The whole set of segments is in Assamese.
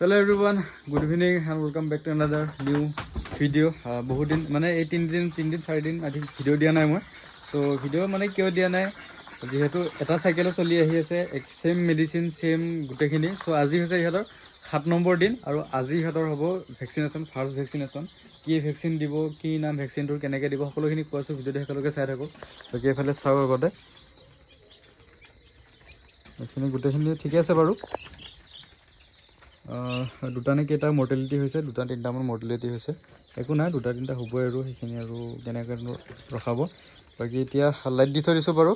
Hello everyone, good evening and welcome back to another new video. বহুত দিন মানে এই তিনদিন 4 দিন আজি ভিডিও দিয়া নাই মই। সো ভিডিও মানে কিয় দিয়া নাই যেহেতু এটা সাইকেল চলি আহি আছে সেম মেডিসিন সেম গুটেখিনি। সো আজি হৈছে ইহঁতৰ 7 নম্বৰ দিন আৰু আজি ইহঁতৰ হ'ব ভ্যাকসিনেশন ফাৰ্স্ট ভ্যাকসিনেশন। কি ভ্যাকসিন দিব কি নাম ভ্যাকসিনটোৰ কেনেকৈ দিব সকলোখিনি কৈছো ভিডিওতে সকলোকে চাই থাকক। বাকি এফালে চাও আগতে এইখিনি গুটেখিনি ঠিক আছে বাৰু। দুটা নে কেইটা মৰ্টেলিটি হৈছে দুটা তিনিটামান মৰ্টেলিটি হৈছে একো নাই দুটা তিনিটা হ'বই আৰু সেইখিনি আৰু কেনেকৈ ৰখাব। বাকী এতিয়া লাইট দি থৈ দিছোঁ বাৰু।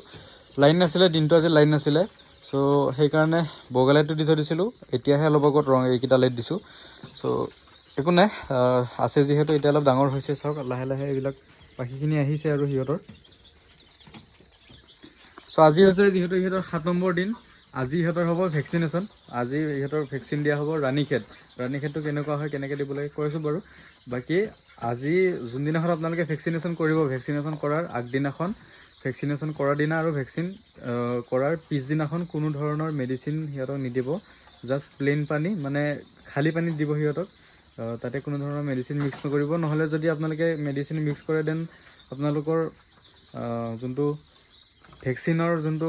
লাইন নাছিলে দিনটো আজি লাইন নাছিলে চ' সেইকাৰণে বগা লাইটটো দি থৈ দিছিলোঁ। এতিয়াহে অলপ আগত ৰং এইকেইটা লাইট দিছোঁ। চ' একো নাই আছে যিহেতু এতিয়া অলপ ডাঙৰ হৈছে চাওক লাহে লাহে এইবিলাক বাকীখিনি আহিছে আৰু সিহঁতৰ। চ' আজি হৈছে যিহেতু ইহঁতৰ 7 নম্বৰ দিন। আজি ইহঁতৰ হ'ব ভ্যাকসিনেশন। আজি ইহঁতৰ ভ্যাকসিন দিয়া হ'ব ৰাণীখেতটো কেনেকুৱা হয় কেনেকৈ দিব লাগে কৈছোঁ বাৰু। বাকী আজি যোনদিনাখন আপোনালোকে ভ্যাকসিনেশন কৰিব ভ্যাকসিনেশন কৰাৰ আগদিনাখন ভ্যাকসিনেশন কৰাৰ দিনা আৰু ভ্যাকসিন কৰাৰ পিছদিনাখন কোনো ধৰণৰ মেডিচিন সিহঁতক নিদিব। জাষ্ট প্লেইন পানী মানে খালী পানীত দিব সিহঁতক। তাতে কোনো ধৰণৰ মেডিচিন মিক্স নকৰিব। নহ'লে যদি আপোনালোকে মেডিচিন মিক্স কৰে দেন আপোনালোকৰ যোনটো ভ্যাকসিনৰ যোনটো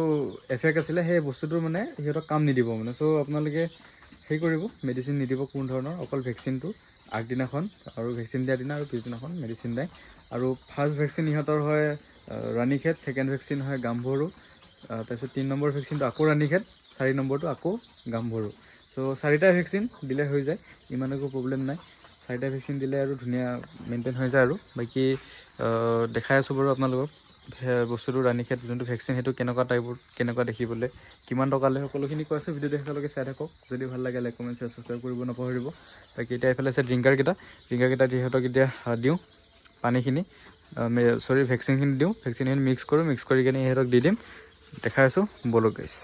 এফেক্ট আছিলে সেই বস্তুটো মানে সিহঁতক কাম নিদিব মানে। চ' আপোনালোকে সেই কৰিব মেডিচিন নিদিব কোনো ধৰণৰ অকল ভ্যাকসিনটো আগদিনাখন আৰু ভ্যাকসিন দিয়াৰ দিনা আৰু পিছদিনাখন মেডিচিন দিয়ে। আৰু ফাৰ্স্ট ভ্যাকসিন ইহঁতৰ হয় ৰাণীখেত, সেকেন্ড ভ্যাকসিন হয় গাম্ভৰু, তাৰপিছত 3 নম্বৰ ভ্যাকসিনটো আকৌ ৰাণীখেত, 4 নম্বৰটো আকৌ গাম্ভৰু। চ' 4টা ভ্যাকসিন দিলে হৈ যায় ইমান একো প্ৰব্লেম নাই। 4টা ভ্যাকসিন দিলে আৰু ধুনীয়া মেইনটেইন হৈ যায় আৰু। বাকী দেখাই আছোঁ বাৰু আপোনালোকক বস্তুটো ৰাণীখেত যোনটো ভ্যাকসিন সেইটো কেনেকুৱা টাইপৰ কেনেকুৱা দেখিবলৈ কিমান টকা লয় সকলোখিনি কৈ আছোঁ ভিডিঅ'টো শেষলৈকে চাই থাকক। যদি ভাল লাগে লাইক কমেণ্ট শ্বেয়াৰ ছাবস্ক্ৰাইব কৰিব নপাহৰিব। বাকী এতিয়া এইফালে আছে ড্ৰিংকাৰকেইটা যিহেতক এতিয়া দিওঁ পানীখিনি ভ্যাকসিনখিনি দিওঁ ভ্যাকসিনখিনি মিক্স কৰি কিনে ইহঁতক দি দিম দেখাই আছোঁ বলক গাইছ।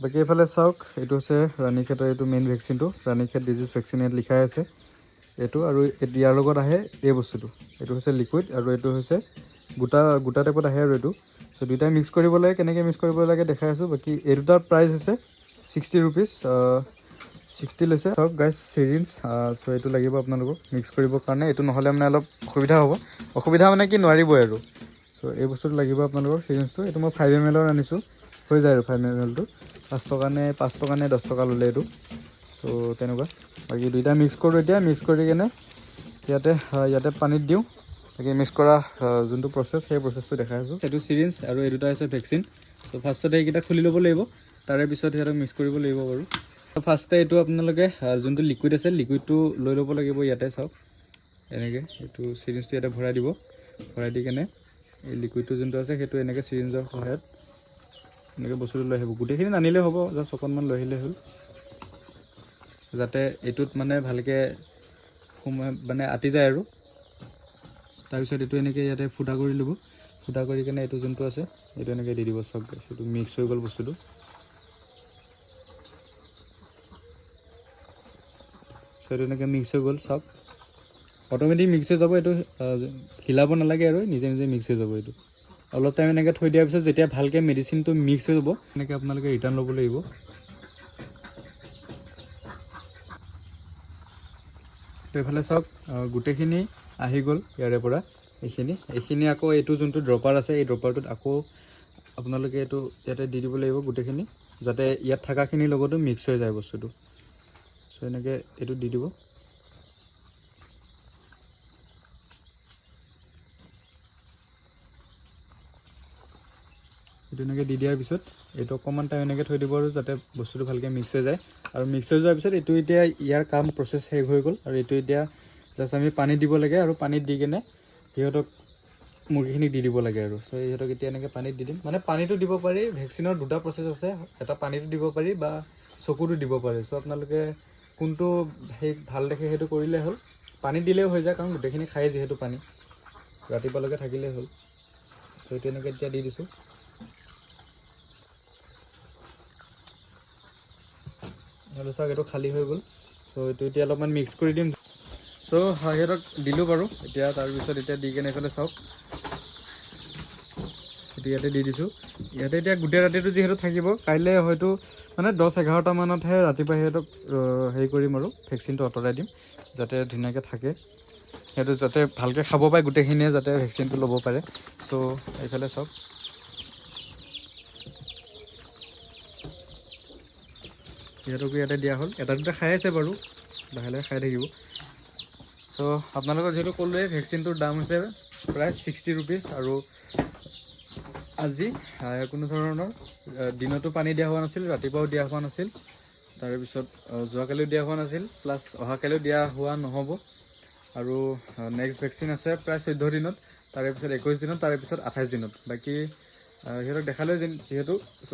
বাকী এইফালে চাওক এইটো হৈছে ৰাণীখেতৰ এইটো মেইন ভ্যাকসিনটো ৰাণীখেত ডিজিজ ভ্যাকসিন ইয়াত লিখাই আছে এইটো। আৰু ইয়াৰ লগত আহে এই বস্তুটো এইটো হৈছে লিকুইড আৰু এইটো হৈছে গোটা টাইপত আহে আৰু এইটো। চ' দুইটাই মিক্স কৰিব লাগে কেনেকৈ মিক্স কৰিব লাগে দেখাই আছোঁ। বাকী এই দুটাৰ প্ৰাইচ হৈছে 60 ৰুপিজ 60 লৈছে চাওক গাইছ চিৰিঞ্জ। চ' এইটো লাগিব আপোনালোকক মিক্স কৰিবৰ কাৰণে। এইটো নহ'লে মানে অলপ অসুবিধা মানে কি নোৱাৰিবই আৰু। চ' এই বস্তুটো লাগিব আপোনালোকৰ চিৰিঞ্জটো। এইটো মই 5 ml আনিছোঁ হৈ যায় আৰু 5 mlটো 5 টকা নে 10 টকা ল'লে এইটো। চ' তেনেকুৱা বাকী দুইটা মিক্স কৰোঁ এতিয়া মিক্স কৰি কিনে ইয়াতে পানীত দিওঁ। বাকী মিক্স কৰা যোনটো প্ৰচেছ সেই প্ৰচেছটো দেখাই আছোঁ। এইটো চিৰিঞ্জ আৰু এই দুটা হৈছে ভেকচিন। চ' ফাৰ্ষ্টতে এইকেইটা খুলি ল'ব লাগিব তাৰে পিছত সিহঁতক মিক্স কৰিব লাগিব বাৰু। ফাৰ্ষ্টতে এইটো আপোনালোকে যোনটো লিকুইড আছে লিকুইডটো লৈ ল'ব লাগিব ইয়াতে চাওক এনেকৈ এইটো চিৰিঞ্জটো ইয়াতে ভৰাই দিব। ভৰাই দি কেনে এই লিকুইডটো যোনটো আছে সেইটো এনেকৈ চিৰিঞ্জৰ সহায়ত এনেকৈ বস্তুটো লৈ আহিব। গোটেইখিনি নানিলেও হ'ব জাষ্ট অকণমান লৈ আহিলেই হ'ল যাতে এইটোত মানে ভালকৈ মানে আঁতি যায় আৰু। তাৰপিছত এইটো এনেকৈ ইয়াতে ফুটা কৰি ল'ব। ফুটা কৰি কিনে এইটো যোনটো আছে এইটো এনেকৈ দি দিব চব গাইছ। এইটো মিক্স হৈ গ'ল বস্তুটো। চ' এইটো এনেকৈ মিক্স হৈ গ'ল চাওক অট'মেটিক মিক্স হৈ যাব। এইটো হিলাব নালাগে আৰু নিজে মিক্স হৈ যাব। এইটো অলপ টাইম এনেকৈ থৈ দিয়াৰ পিছত যেতিয়া ভালকৈ মেডিচিনটো মিক্স হৈ যাব এনেকৈ আপোনালোকে ৰিটাৰ্ণ ল'ব লাগিব। তো এইফালে চাওক গোটেইখিনি আহি গ'ল ইয়াৰে পৰা এইখিনি আকৌ এইটো যোনটো ড্ৰপাৰ আছে এই ড্ৰপাৰটোত আকৌ আপোনালোকে এইটো ইয়াতে দি দিব লাগিব গোটেইখিনি যাতে ইয়াত থকাখিনিৰ লগতো মিক্স হৈ যায় বস্তুটো। চ' এনেকৈ এইটো দি দিব। এইটো এনেকৈ দি দিয়াৰ পিছত এইটো অকণমান টাইম এনেকৈ থৈ দিব আৰু যাতে বস্তুটো ভালকৈ মিক্স হৈ যায়। আৰু মিক্স হৈ যোৱাৰ পিছত এইটো এতিয়া ইয়াৰ কাম প্ৰচেছ শেষ হৈ গ'ল আৰু এইটো এতিয়া জাষ্ট আমি পানী দিব লাগে আৰু পানীত দি কেনে সিহঁতক মুৰ্গীখিনিক দি দিব লাগে আৰু। চ' সিহঁতক এতিয়া এনেকৈ পানীত দি দিম। মানে পানীটো দিব পাৰি ভেকচিনৰ দুটা প্ৰচেছ আছে এটা পানীটো দিব পাৰি বা চকুটো দিব পাৰি। চ' আপোনালোকে কোনটো ভাল দেখে সেইটো কৰিলে হ'ল। পানীত দিলেও হৈ যায় কাৰণ গোটেইখিনি খায় যিহেতু পানী ৰাতিপুৱালৈকে থাকিলেই হ'ল। চ' এইটো এনেকৈ এতিয়া দি দিছোঁ। আৰু চাওক এইটো খালী হৈ গ'ল। চ' এইটো এতিয়া অলপমান মিক্স কৰি দিম। চ' সিহঁতক দিলোঁ বাৰু এতিয়া তাৰপিছত এতিয়া দি কেনে এইফালে চাওক সেইটো ইয়াতে দি দিছোঁ। ইয়াতে এতিয়া গোটেই ৰাতিটো যিহেতু থাকিব, কাইলৈ হয়তো মানে 10-11টা মানতহে ৰাতিপুৱা সিহঁতক হেৰি কৰিম আৰু ভেকচিনটো আঁতৰাই দিম, যাতে ধুনীয়াকৈ থাকে, সিহঁতে যাতে ভালকৈ খাব পায়, গোটেইখিনিয়ে যাতে ভেকচিনটো ল'ব পাৰে। চ' এইফালে চাওক, সিহঁতকো ইয়াতে দিয়া হ'ল। এটা দুটা খাই আছে বাৰু, লাহে লাহে খাই থাকিব। চ' আপোনালোকৰ যিহেতু ক'লোৱে ভেকচিনটোৰ দাম হৈছে প্ৰায় 60 ৰুপিজ। আৰু আজি কোনো ধৰণৰ দিনতো পানী দিয়া হোৱা নাছিল, ৰাতিপুৱাও দিয়া হোৱা নাছিল, তাৰপিছত যোৱাকালিও দিয়া হোৱা নাছিল, প্লাছ অহাকালিও দিয়া হোৱা নহ'ব। আৰু নেক্সট ভেকচিন আছে প্ৰায় 14 দিনত, তাৰে পিছত 21 দিনত, তাৰে পিছত 28 দিনত। বাকী সিহঁতক দেখালে যিহেতু, চ'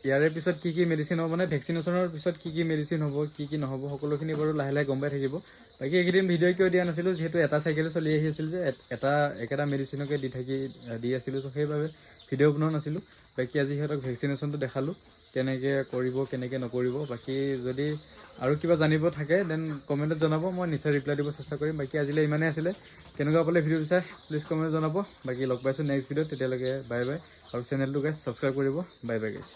ইয়াৰে পিছত কি কি মেডিচিন হ'ব, মানে ভেকচিনেশ্যনৰ পিছত কি কি মেডিচিন হ'ব, কি কি নহ'ব, সকলোখিনি বাৰু লাহে লাহে গম পাই থাকিব। বাকী এইকেইদিন ভিডিঅ' কিয় দিয়া নাছিলোঁ, যিহেতু এটা চাইকেলে চলি আহি আছিল যে একেটা মেডিচিনকে দি আছিলোঁ, চ' সেইবাবে ভিডিঅ' বনোৱা নাছিলোঁ। বাকী আজি সিহঁতক ভেকচিনেশ্যনটো দেখালোঁ, কেনেকৈ কৰিব, কেনেকৈ নকৰিব। বাকী যদি আৰু কিবা জানিব থাকে দেন কমেণ্টত জনাব, মই নিশ্চয় ৰিপ্লাই দিব চেষ্টা কৰিম। বাকী আজিলৈ ইমানেই আছিলে। কেনেকুৱা পালে ভিডিঅ'টো চাই প্লিজ কমেণ্টত জনাব। বাকী লগ পাইছোঁ নেক্সট ভিডিঅ'ত, তেতিয়ালৈকে বাই বাই। আৰু চেনেলটো গাইজ ছাবস্ক্ৰাইব কৰিব। Bye bye guys.